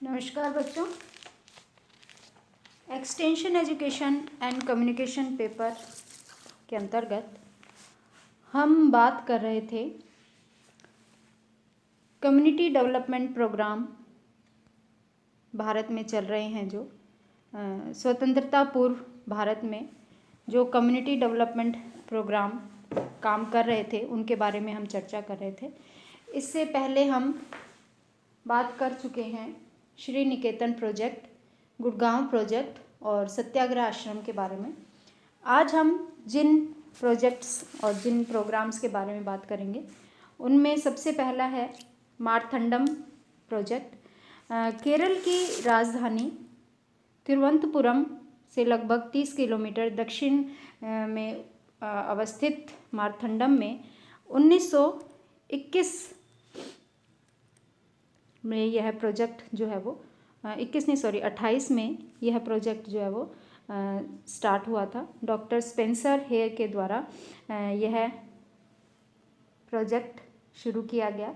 नमस्कार बच्चों। Extension education and communication paper के अंतर्गत हम बात कर रहे थे कम्युनिटी डेवलपमेंट प्रोग्राम भारत में चल रहे हैं जो स्वतंत्रता पूर्व भारत में जो कम्युनिटी डेवलपमेंट प्रोग्राम काम कर रहे थे उनके बारे में हम चर्चा कर रहे थे। इससे पहले हम बात कर चुके हैं श्री निकेतन प्रोजेक्ट, गुड़गांव प्रोजेक्ट और सत्याग्रह आश्रम के बारे में। आज हम जिन प्रोजेक्ट्स और जिन प्रोग्राम्स के बारे में बात करेंगे उनमें सबसे पहला है मारथंडम प्रोजेक्ट। केरल की राजधानी तिरुवनंतपुरम से लगभग 30 किलोमीटर दक्षिण में अवस्थित मारथंडम में 1921 में यह प्रोजेक्ट जो है वो 28 में यह प्रोजेक्ट जो है वो स्टार्ट हुआ था। डॉक्टर स्पेंसर हेयर के द्वारा यह प्रोजेक्ट शुरू किया गया,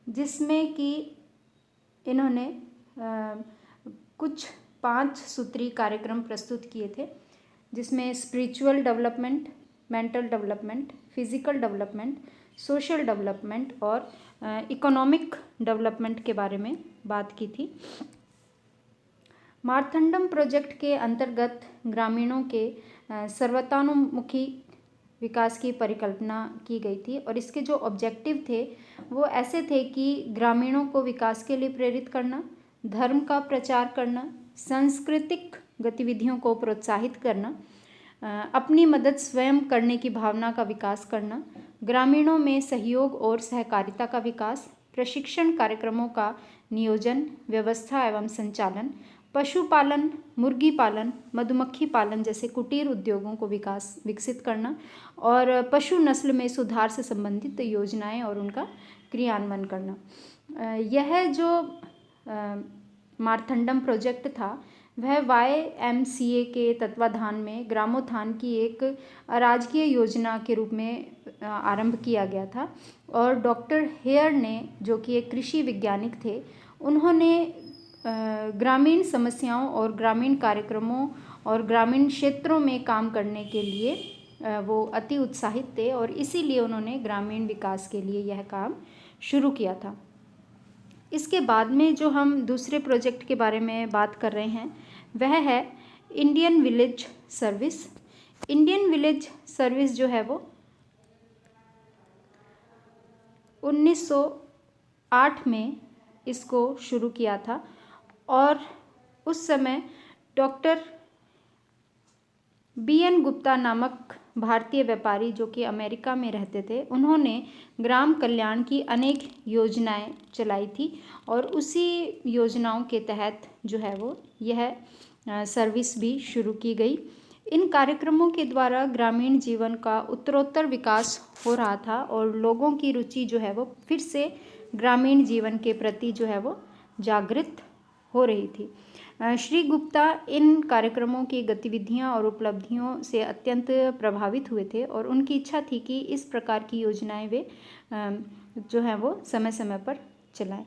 जिसमें कि इन्होंने कुछ 5 सूत्री कार्यक्रम प्रस्तुत किए थे, जिसमें spiritual development, mental development, physical development, social development और इकोनॉमिक डेवलपमेंट के बारे में बात की थी। मारथंडम प्रोजेक्ट के अंतर्गत ग्रामीणों के सर्वतोन्मुखी विकास की परिकल्पना की गई थी और इसके जो ऑब्जेक्टिव थे वो ऐसे थे कि ग्रामीणों को विकास के लिए प्रेरित करना, धर्म का प्रचार करना, सांस्कृतिक गतिविधियों को प्रोत्साहित करना, अपनी मदद स्वयं करने की भावना का विकास करना, ग्रामीणों में सहयोग और सहकारिता का विकास, प्रशिक्षण कार्यक्रमों का नियोजन, व्यवस्था एवं संचालन, पशुपालन, मुर्गी पालन, मधुमक्खी पालन जैसे कुटीर उद्योगों को विकसित करना और पशु नस्ल में सुधार से संबंधित योजनाएं और उनका क्रियान्वयन करना। यह जो मारथंडम प्रोजेक्ट था वह YMCA के तत्वाधान में ग्रामोत्थान की एक अराजकीय योजना के रूप में आरंभ किया गया था और डॉक्टर हेयर ने, जो कि एक कृषि वैज्ञानिक थे, उन्होंने ग्रामीण समस्याओं और ग्रामीण कार्यक्रमों और ग्रामीण क्षेत्रों में काम करने के लिए वो अति उत्साहित थे और इसीलिए उन्होंने ग्रामीण विकास के लिए यह काम शुरू किया था। इसके बाद में जो हम दूसरे प्रोजेक्ट के बारे में बात कर रहे हैं वह है Indian village service. Indian village service जो है वो 1908 में इसको शुरू किया था और उस समय डॉक्टर BN गुप्ता नामक भारतीय व्यापारी, जो कि अमेरिका में रहते थे, उन्होंने ग्राम कल्याण की अनेक योजनाएं चलाई थी और उसी योजनाओं के तहत जो है वो यह सर्विस भी शुरू की गई। इन कार्यक्रमों के द्वारा ग्रामीण जीवन का उत्तरोत्तर विकास हो रहा था और लोगों की रुचि जो है वो फिर से ग्रामीण जीवन के प्रति जो है वो जागृत हो रही थी। श्री गुप्ता इन कार्यक्रमों की गतिविधियां और उपलब्धियों से अत्यंत प्रभावित हुए थे और उनकी इच्छा थी कि इस प्रकार की योजनाएं वे जो है वो समय समय पर चलाएं।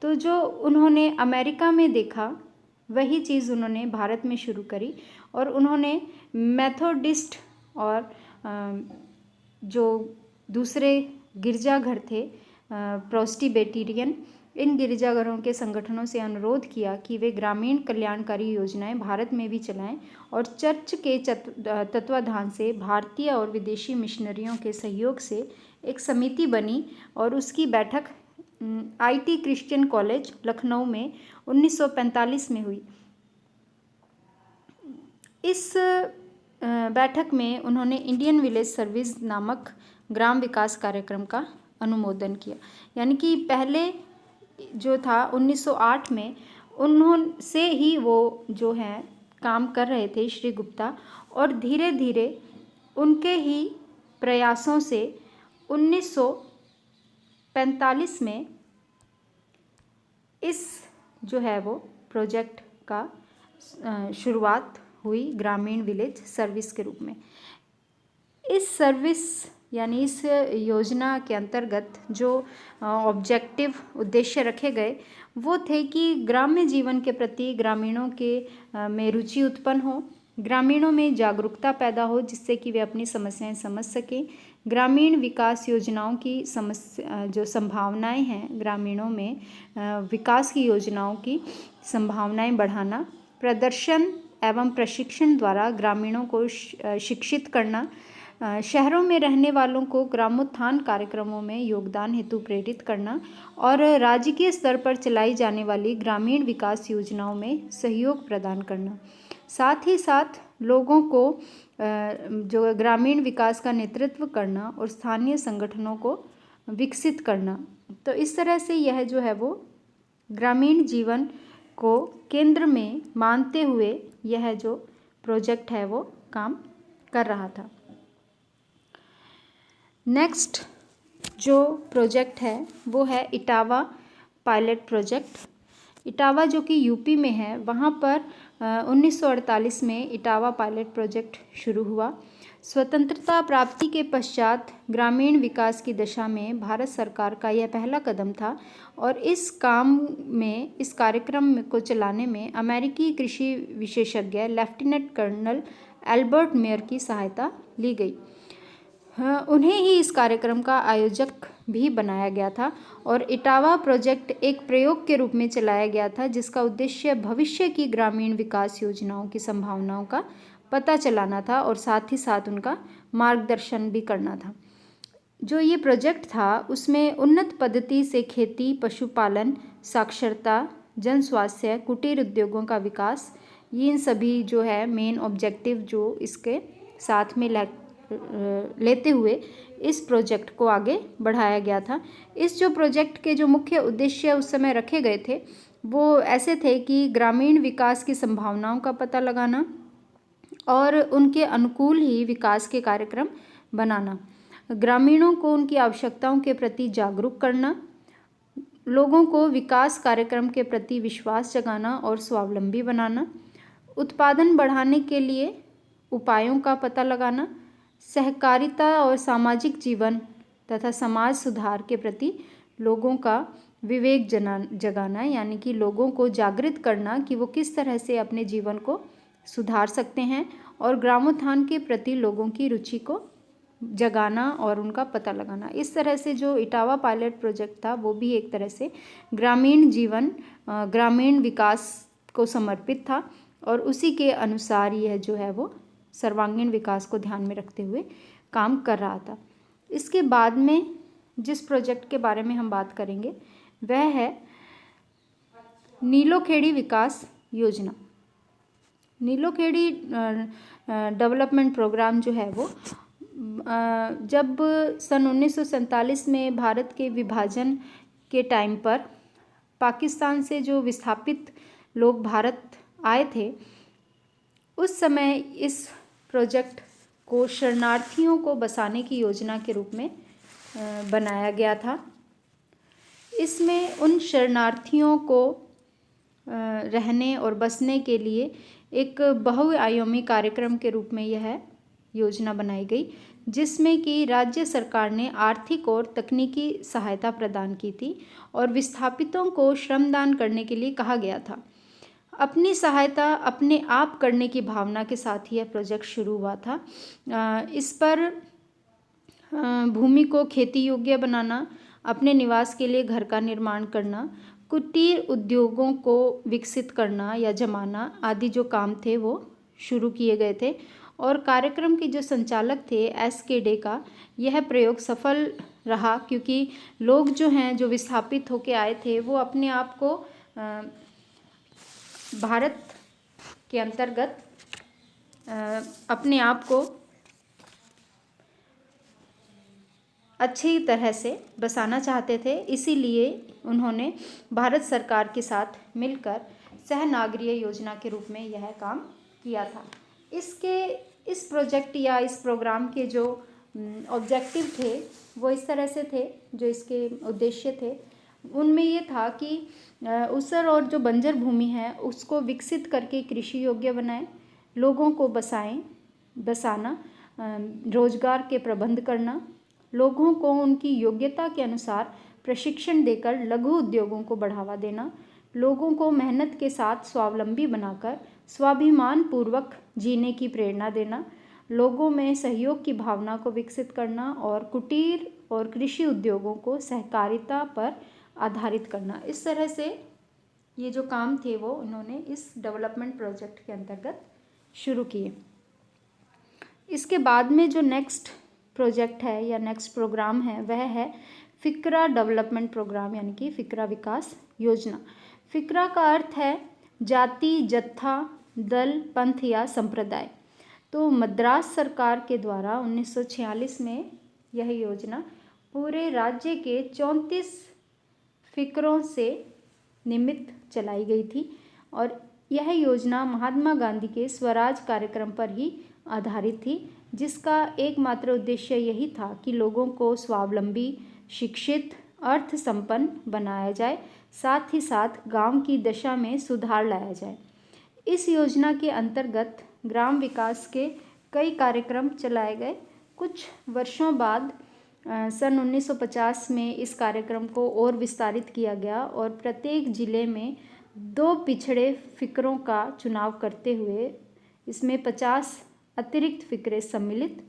तो जो उन्होंने अमेरिका में देखा वही चीज़ उन्होंने भारत में शुरू करी और उन्होंने मेथोडिस्ट और जो दूसरे गिरजाघर थे प्रेस्बिटेरियन, इन गिरजाघरों के संगठनों से अनुरोध किया कि वे ग्रामीण कल्याणकारी योजनाएं भारत में भी चलाएं और चर्च के तत्वाधान से भारतीय और विदेशी मिशनरियों के सहयोग से एक समिति बनी और उसकी बैठक IT क्रिश्चियन कॉलेज लखनऊ में 1945 में हुई। इस बैठक में उन्होंने इंडियन विलेज सर्विस नामक ग्राम विकास कार्यक्रम का अनुमोदन किया। यानी कि पहले जो था 1908 में उन्होंने ही वो जो है काम कर रहे थे श्री गुप्ता, और धीरे धीरे उनके ही प्रयासों से 1945 में इस जो है वो प्रोजेक्ट का शुरुआत हुई ग्रामीण विलेज सर्विस के रूप में। इस सर्विस यानी इस योजना के अंतर्गत जो ऑब्जेक्टिव उद्देश्य रखे गए वो थे कि ग्राम्य जीवन के प्रति ग्रामीणों के में रुचि उत्पन्न हो, ग्रामीणों में जागरूकता पैदा हो जिससे कि वे अपनी समस्याएं समझ सकें, ग्रामीण विकास योजनाओं की समस्या जो संभावनाएं हैं ग्रामीणों में विकास की योजनाओं की संभावनाएं बढ़ाना, प्रदर्शन एवं प्रशिक्षण द्वारा ग्रामीणों को शिक्षित करना, शहरों में रहने वालों को ग्रामोत्थान कार्यक्रमों में योगदान हेतु प्रेरित करना और राज्य स्तर पर चलाई जाने वाली ग्रामीण विकास योजनाओं में सहयोग प्रदान करना। साथ ही साथ लोगों को जो ग्रामीण विकास का नेतृत्व करना और स्थानीय संगठनों को विकसित करना। तो इस तरह से यह जो है वो ग्रामीण जीवन को केंद्र में मानते हुए यह जो प्रोजेक्ट है वो काम कर रहा था। नेक्स्ट जो प्रोजेक्ट है वो है इटावा पायलट प्रोजेक्ट। इटावा जो कि यूपी में है, वहाँ पर 1948 में इटावा पायलट प्रोजेक्ट शुरू हुआ। स्वतंत्रता प्राप्ति के पश्चात ग्रामीण विकास की दिशा में भारत सरकार का यह पहला कदम था और इस कार्यक्रम को चलाने में अमेरिकी कृषि विशेषज्ञ लेफ्टिनेंट कर्नल एल्बर्ट मेयर की सहायता ली गई। उन्हें ही इस कार्यक्रम का आयोजक भी बनाया गया था और इटावा प्रोजेक्ट एक प्रयोग के रूप में चलाया गया था जिसका उद्देश्य भविष्य की ग्रामीण विकास योजनाओं की संभावनाओं का पता चलाना था और साथ ही साथ उनका मार्गदर्शन भी करना था। जो ये प्रोजेक्ट था उसमें उन्नत पद्धति से खेती, पशुपालन, साक्षरता, जन स्वास्थ्य, कुटीर उद्योगों का विकास, ये इन सभी जो है मेन ऑब्जेक्टिव जो इसके साथ में लेते हुए इस प्रोजेक्ट को आगे बढ़ाया गया था। इस जो प्रोजेक्ट के जो मुख्य उद्देश्य उस समय रखे गए थे वो ऐसे थे कि ग्रामीण विकास की संभावनाओं का पता लगाना और उनके अनुकूल ही विकास के कार्यक्रम बनाना, ग्रामीणों को उनकी आवश्यकताओं के प्रति जागरूक करना, लोगों को विकास कार्यक्रम के प्रति विश्वास जगाना और स्वावलंबी बनाना, उत्पादन बढ़ाने के लिए उपायों का पता लगाना, सहकारिता और सामाजिक जीवन तथा समाज सुधार के प्रति लोगों का विवेक जगाना, यानी कि लोगों को जागृत करना कि वो किस तरह से अपने जीवन को सुधार सकते हैं और ग्रामोत्थान के प्रति लोगों की रुचि को जगाना और उनका पता लगाना। इस तरह से जो इटावा पायलट प्रोजेक्ट था वो भी एक तरह से ग्रामीण जीवन, ग्रामीण विकास को समर्पित था और उसी के अनुसार यह जो है वो सर्वांगीण विकास को ध्यान में रखते हुए काम कर रहा था। इसके बाद में जिस प्रोजेक्ट के बारे में हम बात करेंगे वह है नीलोखेड़ी विकास योजना। नीलोखेड़ी डेवलपमेंट प्रोग्राम जो है वो जब सन 1947 में भारत के विभाजन के टाइम पर पाकिस्तान से जो विस्थापित लोग भारत आए थे उस समय इस प्रोजेक्ट को शरणार्थियों को बसाने की योजना के रूप में बनाया गया था। इसमें उन शरणार्थियों को रहने और बसने के लिए एक बहुआयामी कार्यक्रम के रूप में यह योजना बनाई गई जिसमें कि राज्य सरकार ने आर्थिक और तकनीकी सहायता प्रदान की थी और विस्थापितों को श्रमदान करने के लिए कहा गया था। अपनी सहायता अपने आप करने की भावना के साथ ही यह प्रोजेक्ट शुरू हुआ था। इस पर भूमि को खेती योग्य बनाना, अपने निवास के लिए घर का निर्माण करना, कुटीर उद्योगों को विकसित करना या जमाना आदि जो काम थे वो शुरू किए गए थे और कार्यक्रम के जो संचालक थे SK डे का यह प्रयोग सफल रहा क्योंकि लोग जो हैं जो विस्थापित होके आए थे वो अपने आप को भारत के अंतर्गत अपने आप को अच्छी तरह से बसाना चाहते थे, इसीलिए उन्होंने भारत सरकार के साथ मिलकर सहनागरीय योजना के रूप में यह काम किया था। इस प्रोजेक्ट या इस प्रोग्राम के जो ऑब्जेक्टिव थे वो इस तरह से थे, जो इसके उद्देश्य थे उनमें ये था कि ऊसर और जो बंजर भूमि है उसको विकसित करके कृषि योग्य बनाएं, लोगों को बसाना, रोजगार के प्रबंध करना, लोगों को उनकी योग्यता के अनुसार प्रशिक्षण देकर लघु उद्योगों को बढ़ावा देना, लोगों को मेहनत के साथ स्वावलंबी बनाकर स्वाभिमान पूर्वक जीने की प्रेरणा देना, लोगों में सहयोग की भावना को विकसित करना और कुटीर और कृषि उद्योगों को सहकारिता पर आधारित करना। इस तरह से ये जो काम थे वो उन्होंने इस डेवलपमेंट प्रोजेक्ट के अंतर्गत शुरू किए। इसके बाद में जो नेक्स्ट प्रोजेक्ट है या नेक्स्ट प्रोग्राम है वह है फ़िक्रा डेवलपमेंट प्रोग्राम, यानी कि फ़िक्रा विकास योजना। फ़िक्रा का अर्थ है जाति, जत्था, दल, पंथ या संप्रदाय। तो मद्रास सरकार के द्वारा 1946 में यह योजना पूरे राज्य के 34 फ़िक्रों से निमित्त चलाई गई थी और यह योजना महात्मा गांधी के स्वराज कार्यक्रम पर ही आधारित थी, जिसका एकमात्र उद्देश्य यही था कि लोगों को स्वावलंबी, शिक्षित, अर्थ संपन्न बनाया जाए, साथ ही साथ गांव की दशा में सुधार लाया जाए। इस योजना के अंतर्गत ग्राम विकास के कई कार्यक्रम चलाए गए। कुछ वर्षों बाद सन 1950 में इस कार्यक्रम को और विस्तारित किया गया और प्रत्येक जिले में 2 पिछड़े फ़िक्रों का चुनाव करते हुए इसमें 50 अतिरिक्त फ़िक्रे सम्मिलित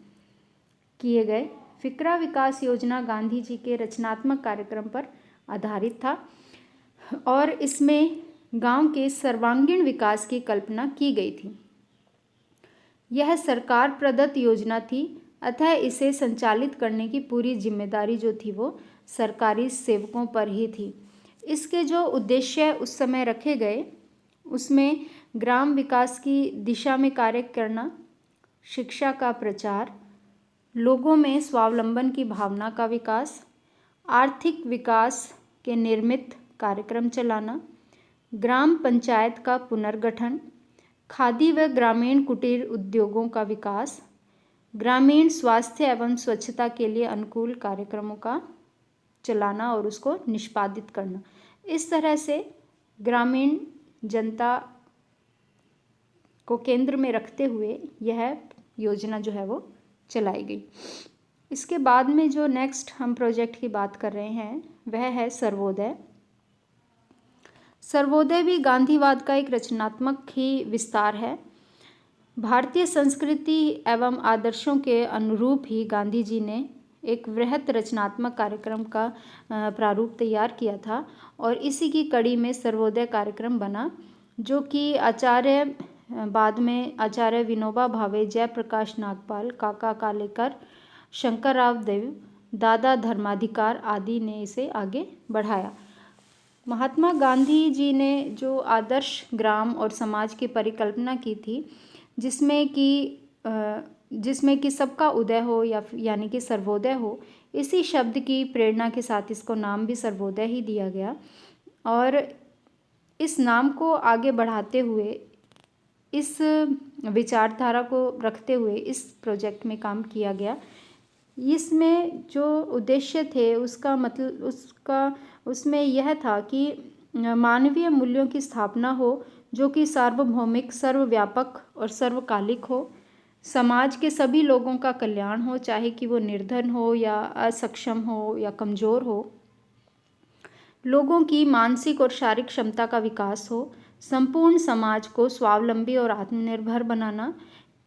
किए गए। फ़िक्रा विकास योजना गांधी जी के रचनात्मक कार्यक्रम पर आधारित था और इसमें गांव के सर्वांगीण विकास की कल्पना की गई थी। यह सरकार प्रदत्त योजना थी, अतः इसे संचालित करने की पूरी जिम्मेदारी जो थी वो सरकारी सेवकों पर ही थी। इसके जो उद्देश्य उस समय रखे गए उसमें ग्राम विकास की दिशा में कार्य करना, शिक्षा का प्रचार, लोगों में स्वावलंबन की भावना का विकास, आर्थिक विकास के निर्मित कार्यक्रम चलाना, ग्राम पंचायत का पुनर्गठन, खादी व ग्रामीण कुटीर उद्योगों का विकास, ग्रामीण स्वास्थ्य एवं स्वच्छता के लिए अनुकूल कार्यक्रमों का चलाना और उसको निष्पादित करना। इस तरह से ग्रामीण जनता को केंद्र में रखते हुए यह योजना जो है वो चलाई गई। इसके बाद में जो नेक्स्ट हम प्रोजेक्ट की बात कर रहे हैं वह है सर्वोदय। सर्वोदय भी गांधीवाद का एक रचनात्मक ही विस्तार है। भारतीय संस्कृति एवं आदर्शों के अनुरूप ही गांधी जी ने एक वृहत रचनात्मक कार्यक्रम का प्रारूप तैयार किया था और इसी की कड़ी में सर्वोदय कार्यक्रम बना, जो कि बाद में आचार्य विनोबा भावे, जयप्रकाश नागपाल, काका कालेकर, शंकरराव देव, दादा धर्माधिकार आदि ने इसे आगे बढ़ाया। महात्मा गांधी जी ने जो आदर्श ग्राम और समाज की परिकल्पना की थी, जिसमें कि सबका उदय हो यानी कि सर्वोदय हो, इसी शब्द की प्रेरणा के साथ इसको नाम भी सर्वोदय ही दिया गया और इस नाम को आगे बढ़ाते हुए, इस विचारधारा को रखते हुए इस प्रोजेक्ट में काम किया गया। इसमें जो उद्देश्य थे उसमें यह था कि मानवीय मूल्यों की स्थापना हो जो कि सार्वभौमिक, सर्वव्यापक और सर्वकालिक हो। समाज के सभी लोगों का कल्याण हो, चाहे कि वो निर्धन हो या असक्षम हो या कमज़ोर हो। लोगों की मानसिक और शारीरिक क्षमता का विकास हो। संपूर्ण समाज को स्वावलंबी और आत्मनिर्भर बनाना।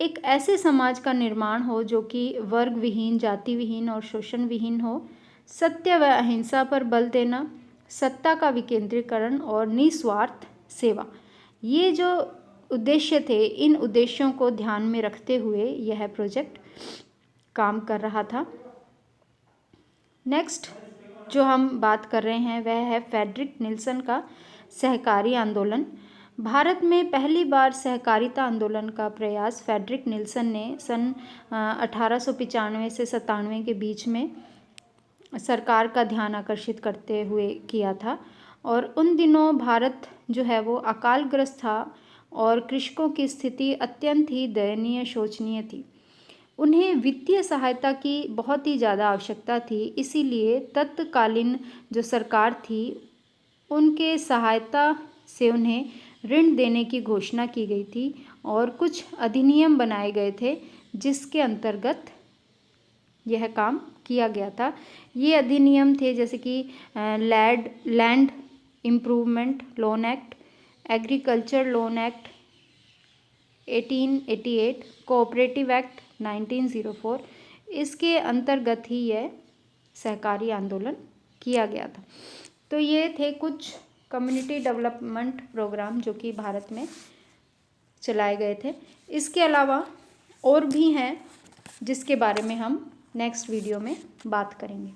एक ऐसे समाज का निर्माण हो जो कि वर्ग विहीन, जाति विहीन और शोषण विहीन हो। सत्य व अहिंसा पर बल देना। सत्ता का विकेंद्रीकरण और निस्वार्थ सेवा। ये जो उद्देश्य थे, इन उद्देश्यों को ध्यान में रखते हुए यह प्रोजेक्ट काम कर रहा था। नेक्स्ट जो हम बात कर रहे हैं वह है फ्रेडरिक निल्सन का सहकारी आंदोलन। भारत में पहली बार सहकारिता आंदोलन का प्रयास फ्रेडरिक निल्सन ने सन 1895 से 97 के बीच में सरकार का ध्यान आकर्षित करते हुए किया था और उन दिनों भारत जो है वो अकालग्रस्त था और कृषकों की स्थिति अत्यंत ही दयनीय, शोचनीय थी। उन्हें वित्तीय सहायता की बहुत ही ज़्यादा आवश्यकता थी, इसीलिए तत्कालीन जो सरकार थी उनके सहायता से उन्हें ऋण देने की घोषणा की गई थी और कुछ अधिनियम बनाए गए थे जिसके अंतर्गत यह काम किया गया था। ये अधिनियम थे जैसे कि land improvement loan act, agriculture loan act 1888, cooperative act 1904। इसके अंतर्गत ही यह सहकारी आंदोलन किया गया था। तो ये थे कुछ कम्युनिटी डेवलपमेंट प्रोग्राम जो कि भारत में चलाए गए थे। इसके अलावा और भी हैं जिसके बारे में हम नेक्स्ट वीडियो में बात करेंगे।